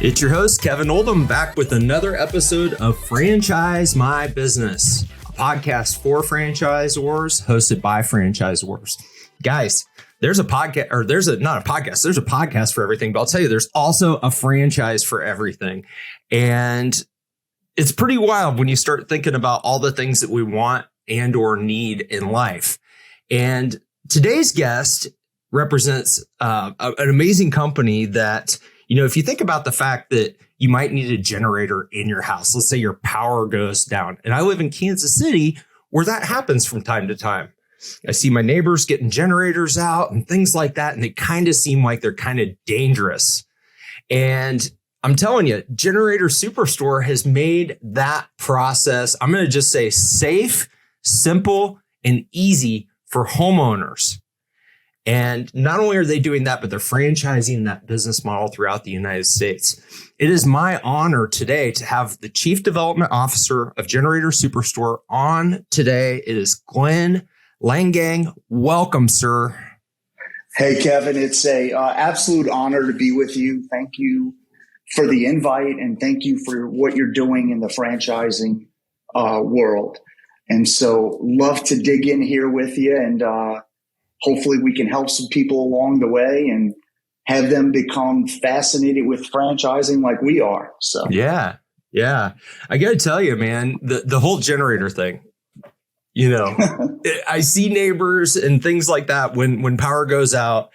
It's your host, Kevin Oldham, back with another episode of Franchise My Business, a podcast for franchisors, hosted by franchisors. Guys, there's a podcast, or there's a podcast for everything, but I'll tell you, there's also a franchise for everything. And it's pretty wild when you start thinking about all the things that we want and or need in life. And today's guest represents an amazing company that, you know, if you think about the fact that you might need a generator in your house, let's say your power goes down. And I live in Kansas City where that happens from time to time. I see my neighbors getting generators out and things like that. And they kind of seem like they're kind of dangerous. And I'm telling you, Generator Superstore has made that process, I'm going to just say, safe, simple, and easy for homeowners. And not only are they doing that, but they're franchising that business model throughout the United States. It is my honor today to have the Chief Development Officer of Generator Superstore on today. It is Glenn Leingang. Welcome, sir. Hey, Kevin. It's a absolute honor to be with you. Thank you for the invite, and thank you for what you're doing in the franchising world. And so love to dig in here with you, and hopefully we can help some people along the way and have them become fascinated with franchising like we are. So yeah. I got to tell you, man, the whole generator thing, you know, I see neighbors and things like that when power goes out,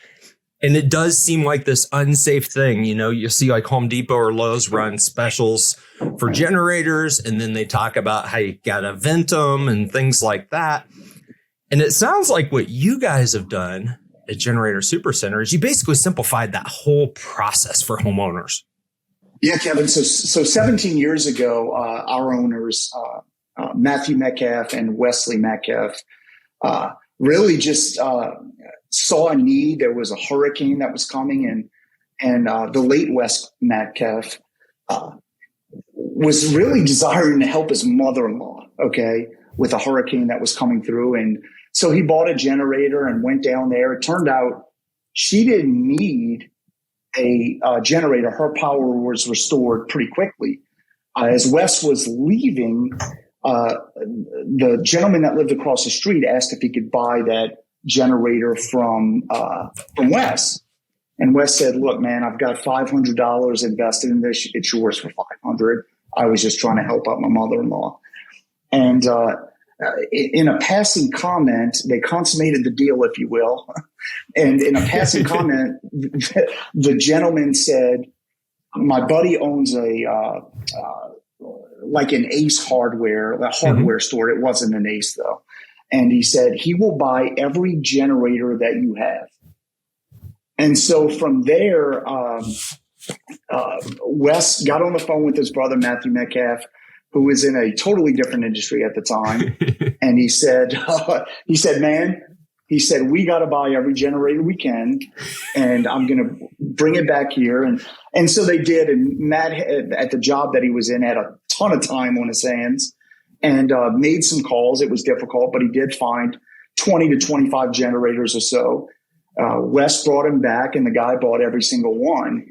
and it does seem like this unsafe thing. You know, you see like Home Depot or Lowe's run specials for generators, and then they talk about how you got to vent them and things like that. And it sounds like what you guys have done at Generator Supercenter is you basically simplified that whole process for homeowners. Yeah, Kevin. So 17 years ago, our owners, Matthew Metcalf and Wesley Metcalf, really just saw a need. There was a hurricane that was coming, and the late Wes Metcalf was really desiring to help his mother-in-law, with a hurricane that was coming through. And so he bought a generator and went down there. It turned out she didn't need a generator. Her power was restored pretty quickly. As Wes was leaving, the gentleman that lived across the street asked if he could buy that generator from Wes. And Wes said, "Look, man, I've got $500 invested in this. It's yours for $500. I was just trying to help out my mother-in-law." And in a passing comment, they consummated the deal, if you will. And in a passing comment, the gentleman said, "My buddy owns like an Ace hardware store." It wasn't an Ace though. And he said, he will buy every generator that you have. And so from there, Wes got on the phone with his brother, Matthew Metcalf, who was in a totally different industry at the time. And he said, "Man," he said, "we got to buy every generator we can, and I'm going to bring it back here." And so they did. And Matt, at the job that he was in, had a ton of time on his hands and made some calls. It was difficult, but he did find 20 to 25 generators or so. Wes brought him back, and the guy bought every single one.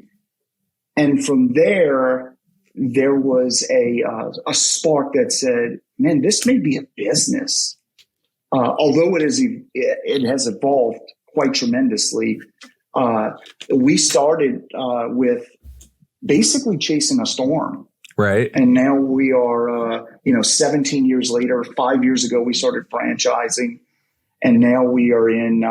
And from there was a spark that said, "Man, this may be a business." Although it has evolved quite tremendously. We started with basically chasing a storm. Right. And now we are, 17 years later. 5 years ago, we started franchising, and now we are in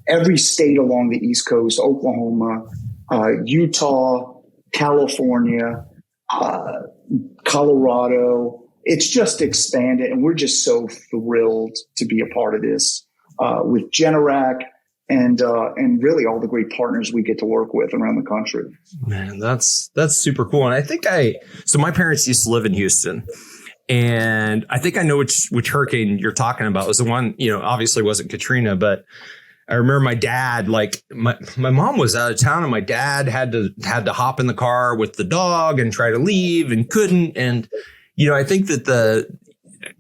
every state along the East Coast: Oklahoma, Utah, California, Colorado. It's just expanded, and we're just so thrilled to be a part of this with Generac and really all the great partners we get to work with around the country. Man, that's super cool. And I think so my parents used to live in Houston, and I think I know which hurricane you're talking about. It was the one, obviously wasn't Katrina, but I remember my dad, like my mom was out of town, and my dad had to hop in the car with the dog and try to leave and couldn't. And, I think that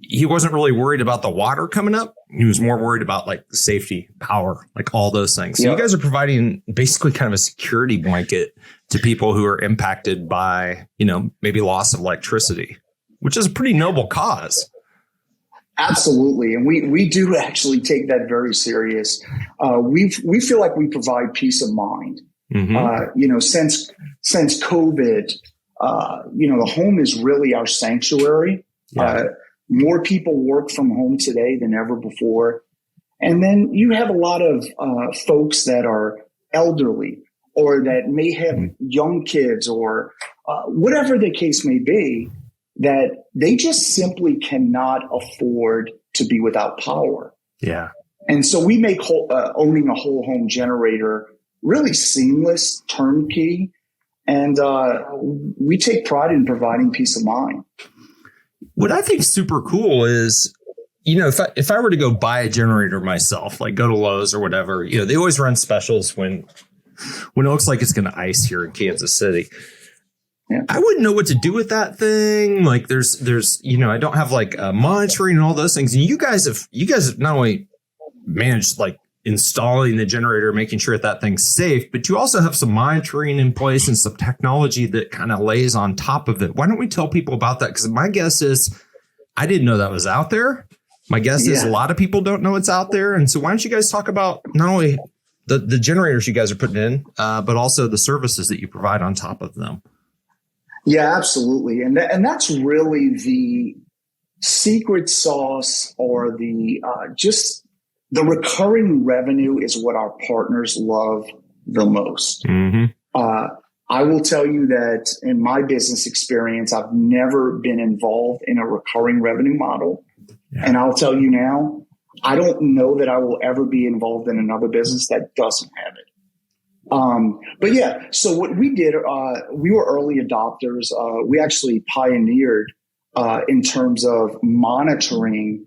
he wasn't really worried about the water coming up. He was more worried about like safety, power, like all those things. So you guys are providing basically kind of a security blanket to people who are impacted by, maybe loss of electricity, which is a pretty noble cause. Absolutely. And we do actually take that very serious. We feel like we provide peace of mind. Mm-hmm. Since COVID, the home is really our sanctuary. Yeah. More people work from home today than ever before. And then you have a lot of folks that are elderly or that may have young kids or whatever the case may be, that they just simply cannot afford to be without power. Yeah. And so we make owning a whole home generator really seamless, turnkey, and we take pride in providing peace of mind. What I think is super cool is, if I were to go buy a generator myself, like go to Lowe's or whatever, they always run specials when it looks like it's going to ice here in Kansas City. Yeah. I wouldn't know what to do with that thing. Like there's, I don't have like monitoring and all those things. And you guys have not only managed like installing the generator, making sure that thing's safe, but you also have some monitoring in place and some technology that kind of lays on top of it. Why don't we tell people about that? Because my guess is I didn't know that was out there. My guess is a lot of people don't know it's out there. And so why don't you guys talk about not only the generators you guys are putting in, but also the services that you provide on top of them? Yeah, absolutely. And that's really the secret sauce, or the the recurring revenue is what our partners love the most. Mm-hmm. I will tell you that in my business experience, I've never been involved in a recurring revenue model. Yeah. And I'll tell you now, I don't know that I will ever be involved in another business that doesn't have it. But yeah, so what we did, we were early adopters. We actually pioneered in terms of monitoring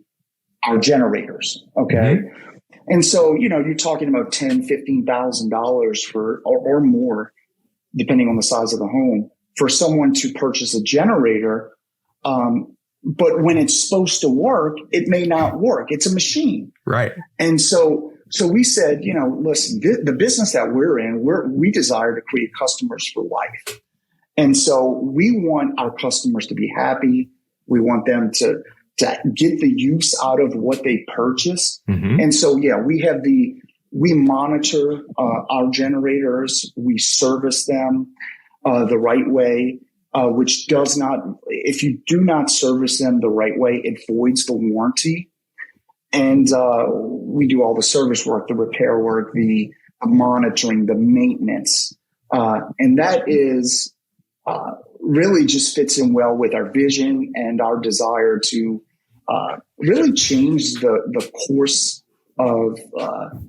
our generators. Okay. Mm-hmm. And so, you're talking about $10,000, $15,000 for, or more, depending on the size of the home, for someone to purchase a generator. But when it's supposed to work, it may not work. It's a machine. Right. And so we said, listen, the business that we're in, we desire to create customers for life. And so we want our customers to be happy. We want them to get the use out of what they purchase. Mm-hmm. And so, we monitor our generators. We service them the right way, which does not, if you do not service them the right way, it voids the warranty. And we do all the service work, the repair work, the monitoring, the maintenance. And that is really just fits in well with our vision and our desire to really change the course of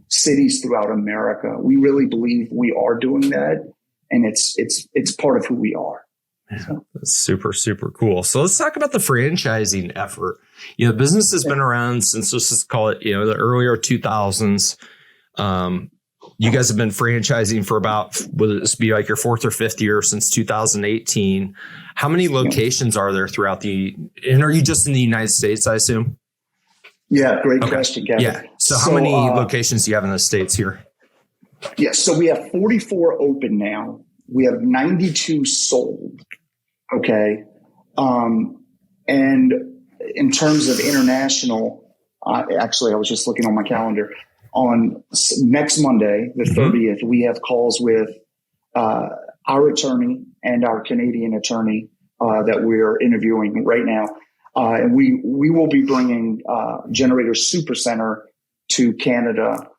cities throughout America. We really believe we are doing that, and it's part of who we are. Yeah, so. That's super, super cool. So let's talk about the franchising effort. Business has been around since, let's just call it, the earlier 2000s. You guys have been franchising for about, will this be like your fourth or fifth year since 2018? How many locations are there throughout and are you just in the United States, I assume? Yeah, great question, Kevin. Yeah. So how many locations do you have in the States here? Yeah, so we have 44 open now. We have 92 sold. Okay. And in terms of international, actually, I was just looking on my calendar. On next Monday, the 30th, we have calls with our attorney and our Canadian attorney that we're interviewing right now. And we will be bringing Generator Supercenter to Canada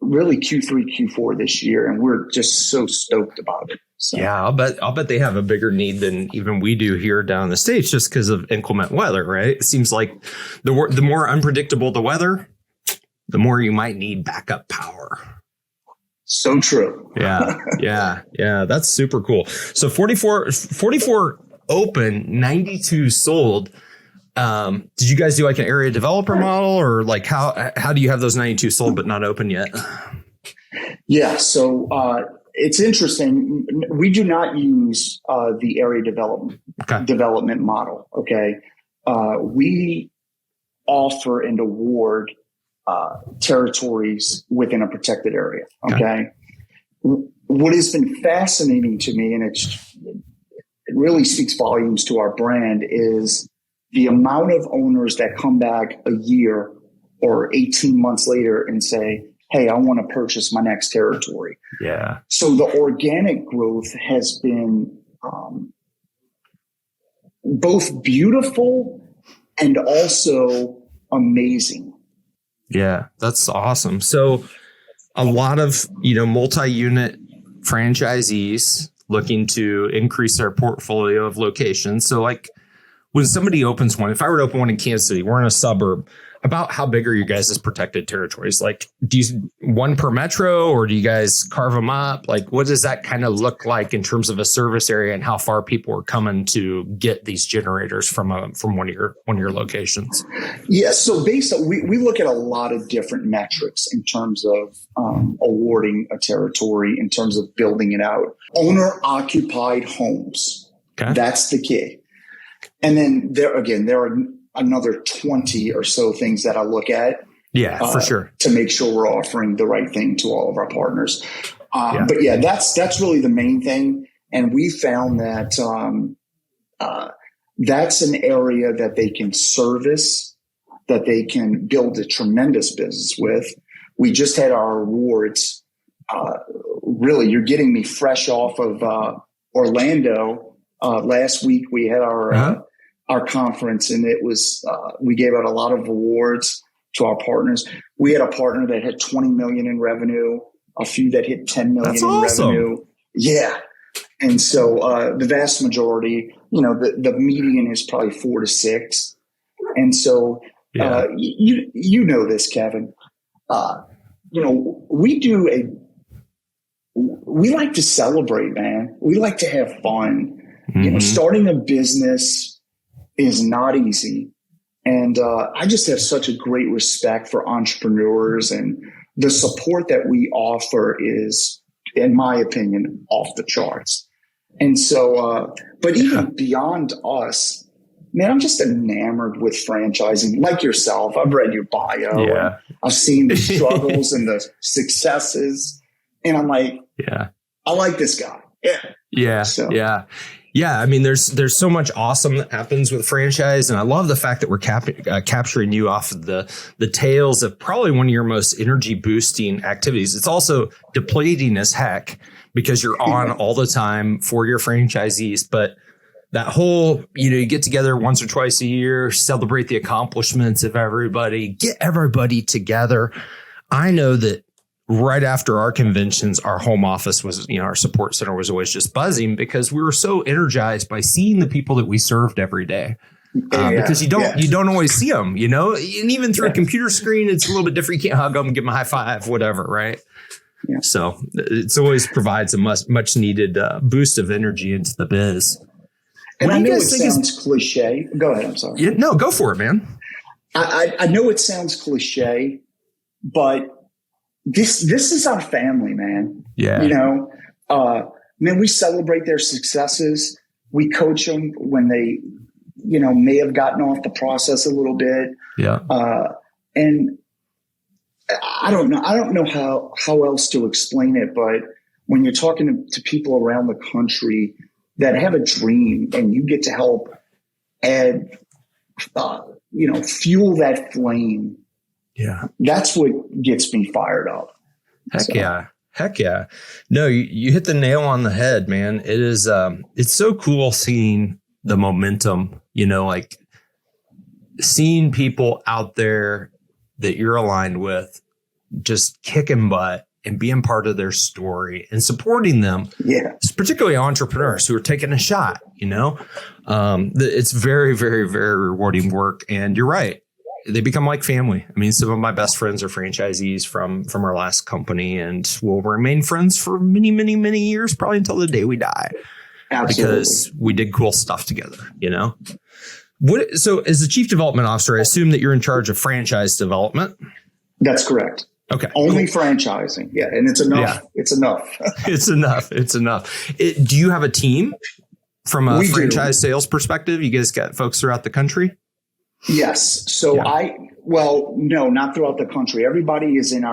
really Q3, Q4 this year. And we're just so stoked about it. So. Yeah, I'll bet they have a bigger need than even we do here down in the States just because of inclement weather, right? It seems like the more unpredictable the weather, the more you might need backup power. So true. Yeah. That's super cool. So 44 open, 92 sold. Did you guys do like an area developer model, or like how do you have those 92 sold but not open yet? Yeah. So, it's interesting. We do not use the area development model. Okay. we offer and award territories within a protected area. Okay. What has been fascinating to me, and it really speaks volumes to our brand, is the amount of owners that come back a year or 18 months later and say, hey, I want to purchase my next territory. Yeah. So the organic growth has been both beautiful and also amazing. Yeah, that's awesome. So a lot of, multi-unit franchisees looking to increase their portfolio of locations. So like when somebody opens one, if I were to open one in Kansas City, we're in a suburb, about how big are you guys' protected territories? Like, do you one per metro, or do you guys carve them up? Like, what does that kind of look like in terms of a service area, and how far people are coming to get these generators from one of your locations? Yeah, so basically, we look at a lot of different metrics in terms of awarding a territory, in terms of building it out. Owner occupied homes. Okay. That's the key. And then there are another 20 or so things that I look at. Yeah, for sure. To make sure we're offering the right thing to all of our partners. But yeah, that's really the main thing. And we found that that's an area that they can service, that they can build a tremendous business with. We just had our awards. Really, you're getting me fresh off of Orlando. Last week we had our conference, and it was we gave out a lot of awards to our partners. We had a partner that had 20 million in revenue, a few that hit 10 million revenue. Yeah. And so the vast majority, the median is probably 4 to 6. And so you know this, Kevin. We like to celebrate, man. We like to have fun. Mm-hmm. Starting a business is not easy. And I just have such a great respect for entrepreneurs, and the support that we offer is, in my opinion, off the charts. And so, but even beyond us, man, I'm just enamored with franchising. Like yourself, I've read your bio. Yeah. I've seen the struggles and the successes. And I'm like, I like this guy. Yeah. I mean, there's so much awesome that happens with franchise. And I love the fact that we're capturing you off of the tails of probably one of your most energy boosting activities. It's also depleting as heck because you're on all the time for your franchisees. But that whole, you get together once or twice a year, celebrate the accomplishments of everybody, get everybody together. I know that right after our conventions, our home office was, our support center was always just buzzing because we were so energized by seeing the people that we served every day. Because you don't always see them, and even through a computer screen, it's a little bit different. You can't hug them, give them a high five, whatever. Right. Yeah. So it always provides a much needed boost of energy into the biz. And I know it sounds cliche. Go ahead. I'm sorry. Yeah, no, go for it, man. I know it sounds cliche, but this is our family, man. Yeah. Man, we celebrate their successes. We coach them when they, may have gotten off the process a little bit. Yeah. And I don't know how else to explain it, but when you're talking to people around the country that have a dream and you get to help add, fuel that flame. Yeah. That's what gets me fired up. Heck yeah. No, you hit the nail on the head, man. It is, it's so cool seeing the momentum, like seeing people out there that you're aligned with just kicking butt and being part of their story and supporting them. Yeah. It's particularly entrepreneurs who are taking a shot, it's very, very, very rewarding work. And you're right. They become like family. I mean, some of my best friends are franchisees from our last company, and will remain friends for many, many, many years, probably until the day we die. Absolutely. Because we did cool stuff together, So as the chief development officer, I assume that you're in charge of franchise development. That's correct. Okay. Only franchising. Yeah. And it's enough. Yeah. It's enough. It's enough. Do you have a team from a franchise sales perspective? You guys got folks throughout the country? Yes. So no, not throughout the country. Everybody is in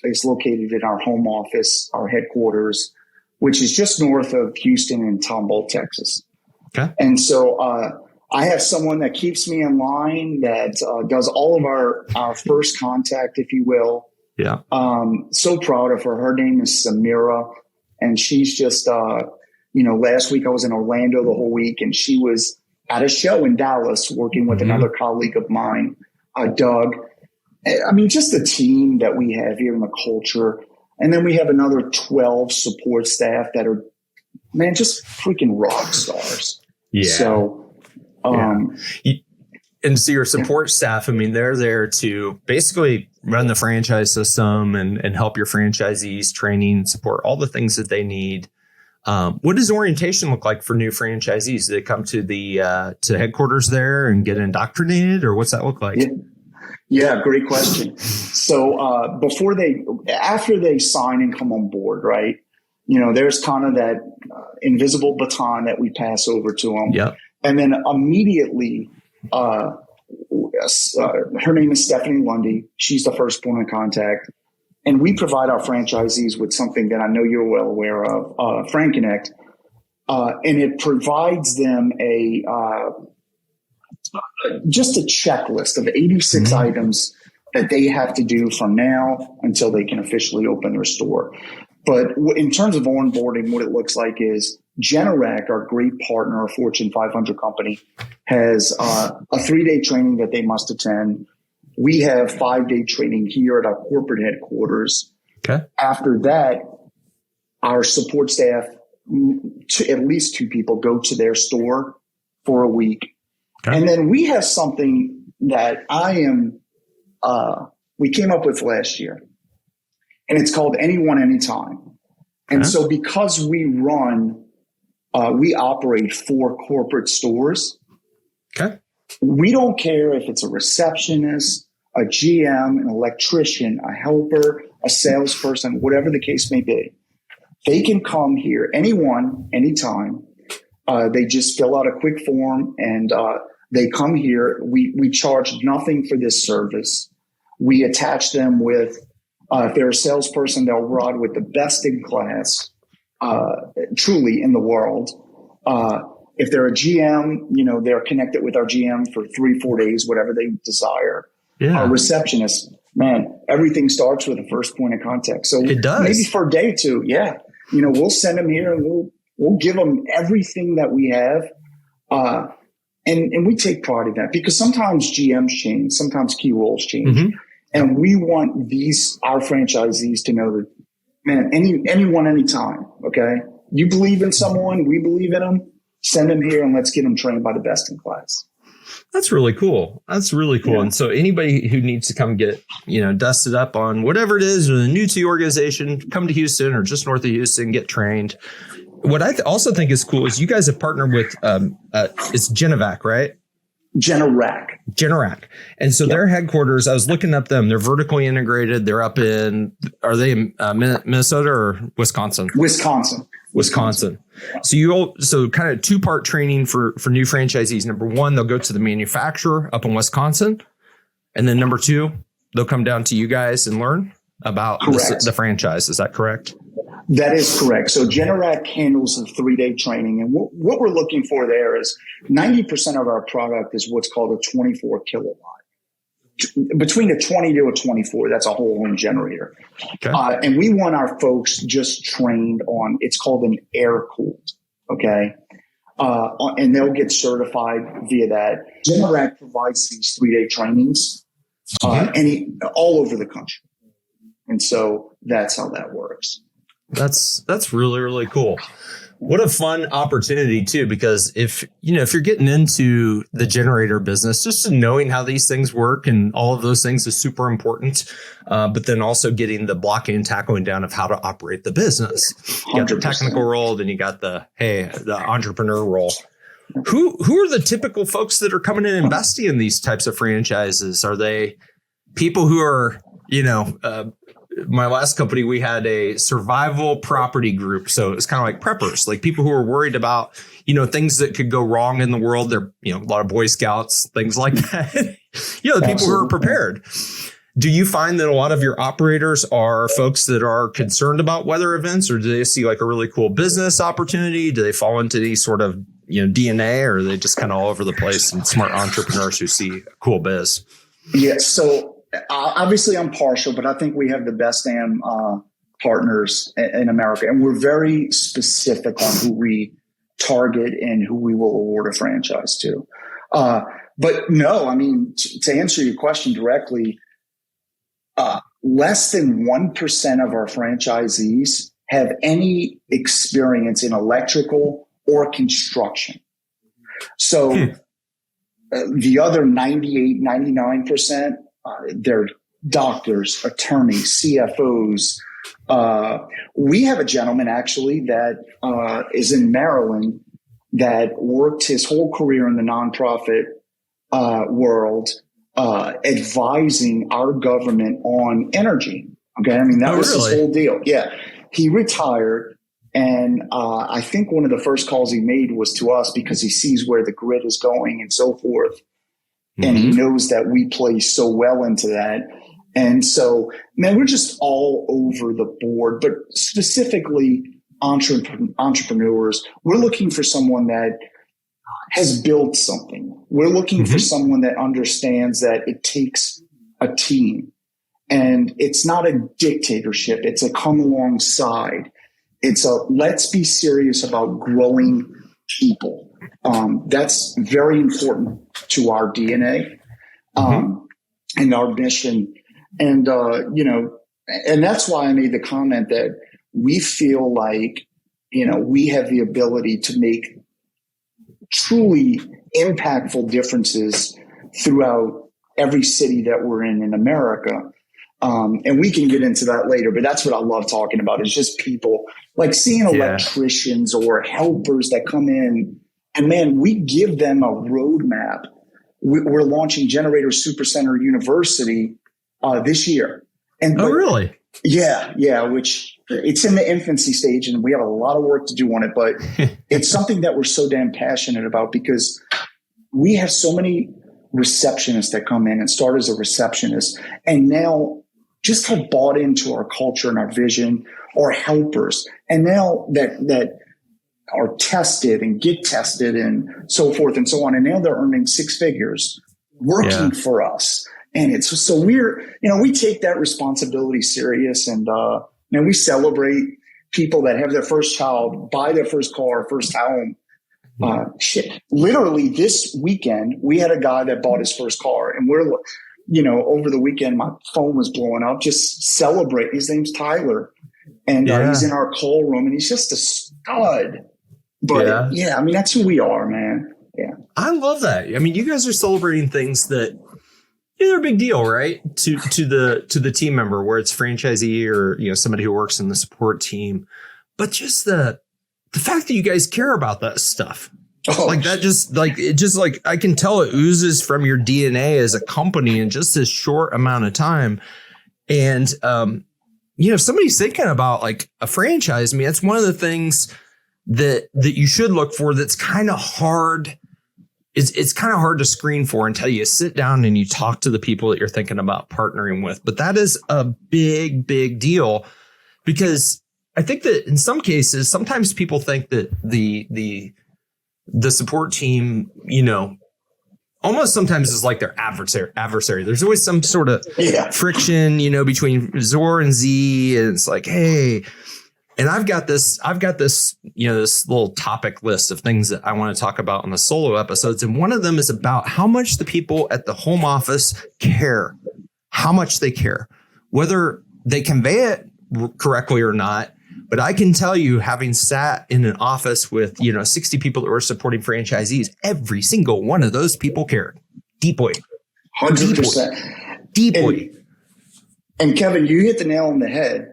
is located in our home office, our headquarters, which is just north of Houston in Tomball, Texas. Okay. And so I have someone that keeps me in line that does all of our first contact, if you will. Yeah. So proud of her. Her name is Samira, and she's just, last week I was in Orlando the whole week, and she was at a show in Dallas working with another colleague of mine, Doug. I mean, just the team that we have here in the culture. And then we have another 12 support staff that are, man, just freaking rock stars. Yeah. So, and so your support staff, I mean, they're there to basically run the franchise system and help your franchisees, training, support, all the things that they need. What does orientation look like for new franchisees? Do they come to the to headquarters there and get indoctrinated, or what's that look like? Yeah, great question. So after they sign and come on board, right? There's kind of that invisible baton that we pass over to them. Yep. And then immediately, her name is Stephanie Lundy. She's the first point of contact. And we provide our franchisees with something that I know you're well aware of, FranConnect. And it provides them just a checklist of 86 items that they have to do from now until they can officially open their store. But in terms of onboarding, what it looks like is Generac, our great partner, a Fortune 500 company, has a 3-day training that they must attend. We have 5-day training here at our corporate headquarters. Okay. After that, our support staff, at least 2 people, go to their store for a week. Okay. And then we have something that we came up with last year, and it's called Anyone, Anytime. And so because we operate 4 corporate stores. Okay. We don't care if it's a receptionist, a GM, an electrician, a helper, a salesperson, whatever the case may be. They can come here, anyone, anytime. They just fill out a quick form and they come here. We charge nothing for this service. We attach them with, if they're a salesperson, they'll run with the best in class, truly in the world. If they're a GM, they're connected with our GM for 3-4 days, whatever they desire. Yeah. Our receptionist, man, everything starts with a first point of contact. So it does. Maybe for a day or two. Yeah. We'll send them here and we'll give them everything that we have. And we take pride in that because sometimes GMs change, sometimes key roles change. Mm-hmm. And we want our franchisees to know that, man, anyone, anytime. Okay. You believe in someone, we believe in them. Send them here and let's get them trained by the best in class. That's really cool. Yeah. And so anybody who needs to come get, dusted up on whatever it is, or new to the organization, come to Houston or just north of Houston, get trained. What I also think is cool is you guys have partnered with, it's Generac, right? Generac. And so their headquarters, I was looking up them. They're vertically integrated. They're up are they in Minnesota or Wisconsin? Wisconsin. So kind of 2-part training for new franchisees. Number 1, they'll go to the manufacturer up in Wisconsin. And then number 2, they'll come down to you guys and learn about the franchise. Is that correct? That is correct. So Generac handles the 3-day training. And what we're looking for there is 90% of our product is what's called a 24 kilowatt. Between a 20 to a 24, that's a whole home generator. Okay. And we want our folks just trained on, it's called an air cooled. Okay. And they'll get certified via that. Generac provides these 3-day trainings all over the country. And so that's how that works. That's really, really cool. What a fun opportunity too, because if you're getting into the generator business, just knowing how these things work and all of those things is super important. But then also getting the blocking and tackling down of how to operate the business. You got the technical role, then you got the entrepreneur role. Who are the typical folks that are coming in and investing in these types of franchises? Are they people who are, my last company, we had a survival property group. So it's kind of like preppers, like people who are worried about, things that could go wrong in the world. They're, a lot of Boy Scouts, things like that. The people who are prepared. Do you find that a lot of your operators are folks that are concerned about weather events, or do they see like a really cool business opportunity? Do they fall into these sort of, DNA, or are they just kind of all over the place and smart entrepreneurs who see a cool biz? Yeah. So obviously I'm partial, but I think we have the best damn partners in America. And we're very specific on who we target and who we will award a franchise to. But no, I mean, to answer your question directly, less than 1% of our franchisees have any experience in electrical or construction. So the other 98, 99%, they're doctors, attorneys, CFOs. We have a gentleman actually that is in Maryland that worked his whole career in the nonprofit world, advising our government on energy. Okay. I mean, that was his whole deal. Yeah. He retired. And I think one of the first calls he made was to us because he sees where the grid is going and so forth. Mm-hmm. And he knows that we play so well into that. And so, man, we're just all over the board, but specifically entrepreneurs. We're looking for someone that has built something. We're looking for someone that understands that it takes a team, and it's not a dictatorship. It's a come alongside. It's a let's be serious about growing people. That's very important to our DNA and our mission. And, and that's why I made the comment that we feel like, we have the ability to make truly impactful differences throughout every city that we're in America. And we can get into that later, but that's what I love talking about is just people like seeing electricians or helpers that come in, and man, we give them a roadmap. We're launching Generator Supercenter University this year. And really? Yeah. Which it's in the infancy stage and we have a lot of work to do on it, but it's something that we're so damn passionate about because we have so many receptionists that come in and start as a receptionist and now just have bought into our culture and our vision, or helpers. And now that are tested and get tested and so forth and so on. And now they're earning six figures working for us. And it's so we take that responsibility serious, and we celebrate people that have their first child, buy their first car, first home. Literally this weekend, we had a guy that bought his first car, and we're, over the weekend, my phone was blowing up, just celebrate. His name's Tyler, and he's in our call room, and he's just a stud. But I mean, that's who we are, man. Yeah. I love that. I mean, you guys are celebrating things that, they're a big deal, right? To the team member, where it's franchisee or, somebody who works in the support team, but just the fact that you guys care about that stuff, like that, I can tell it oozes from your DNA as a company in just this short amount of time. And, if somebody's thinking about like a franchise, I mean, that's one of the things that you should look for. That's kind of hard. It's kind of hard to screen for until you sit down and you talk to the people that you're thinking about partnering with. But that is a big, big deal, because I think that in some cases, sometimes people think that the support team, almost sometimes is like their adversary. There's always some sort of friction, between Zor and Z. And it's like, hey, and I've got this, this little topic list of things that I want to talk about on the solo episodes. And one of them is about how much the people at the home office care, how much they care, whether they convey it correctly or not. But I can tell you, having sat in an office with, 60 people that were supporting franchisees, every single one of those people cared deeply. 100%. Deeply. And Kevin, you hit the nail on the head.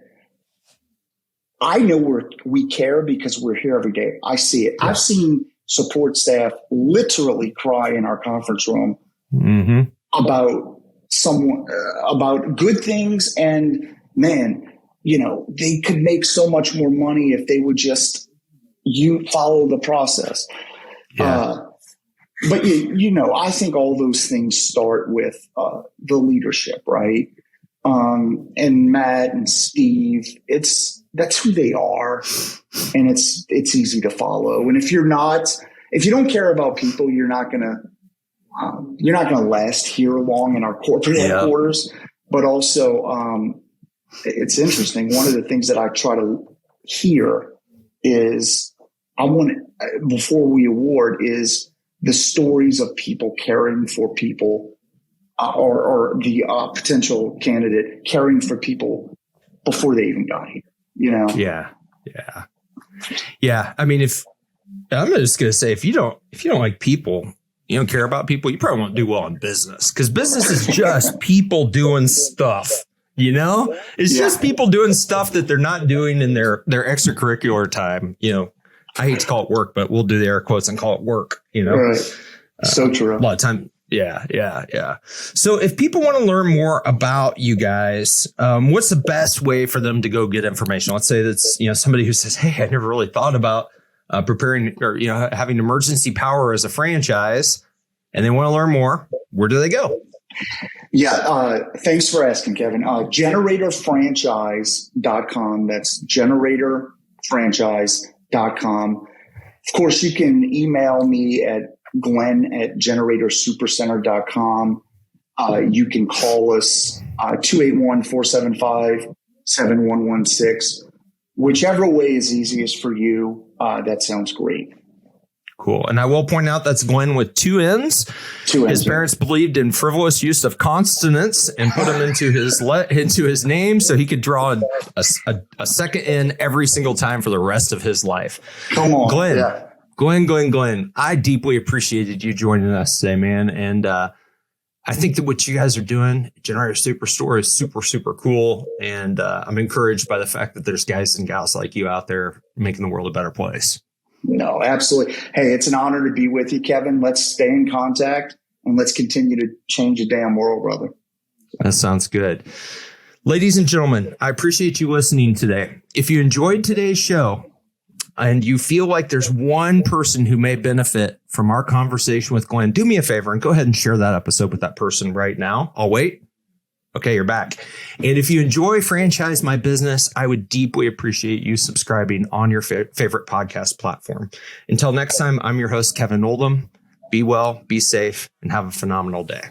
I know we care because we're here every day. I see it. Yeah. I've seen support staff literally cry in our conference room about good things and man, they could make so much more money if they would just follow the process. Yeah. But I think all those things start with the leadership, right? And Matt and Steve, that's who they are, and it's easy to follow. And if you don't care about people, you're not gonna last here long in our corporate headquarters. But also, it's interesting. One of the things that I try to hear is before we award is the stories of people caring for people, or the potential candidate caring for people before they even got here. Yeah. I mean, I'm just going to say, if you don't like people, you don't care about people, you probably won't do well in business, because business is just people doing stuff. It's just people doing stuff that they're not doing in their extracurricular time. I hate to call it work, but we'll do the air quotes and call it work. Right. So true. A lot of time. Yeah. So if people want to learn more about you guys, what's the best way for them to go get information? Let's say that's, somebody who says, hey, I never really thought about preparing or, having emergency power as a franchise, and they want to learn more. Where do they go? Yeah. Thanks for asking, Kevin. Generatorfranchise.com. That's generatorfranchise.com. Of course, you can email me at Glenn@GeneratorSupercenter.com. You can call us 281-475-7116. Whichever way is easiest for you, that sounds great. Cool. And I will point out that's Glenn with two N's. His parents believed in frivolous use of consonants and put them into his name so he could draw a second N every single time for the rest of his life. Come on. Glenn. Yeah. Glenn, I deeply appreciated you joining us today, man. And I think that what you guys are doing, Generator Superstore, is super, super cool. And I'm encouraged by the fact that there's guys and gals like you out there making the world a better place. No, absolutely. Hey, it's an honor to be with you, Kevin. Let's stay in contact and let's continue to change the damn world, brother. That sounds good. Ladies and gentlemen, I appreciate you listening today. If you enjoyed today's show, and you feel like there's one person who may benefit from our conversation with Glenn, do me a favor and go ahead and share that episode with that person right now. I'll wait. Okay, you're back. And if you enjoy Franchise My Business, I would deeply appreciate you subscribing on your favorite podcast platform. Until next time, I'm your host, Kevin Oldham. Be well, be safe, and have a phenomenal day.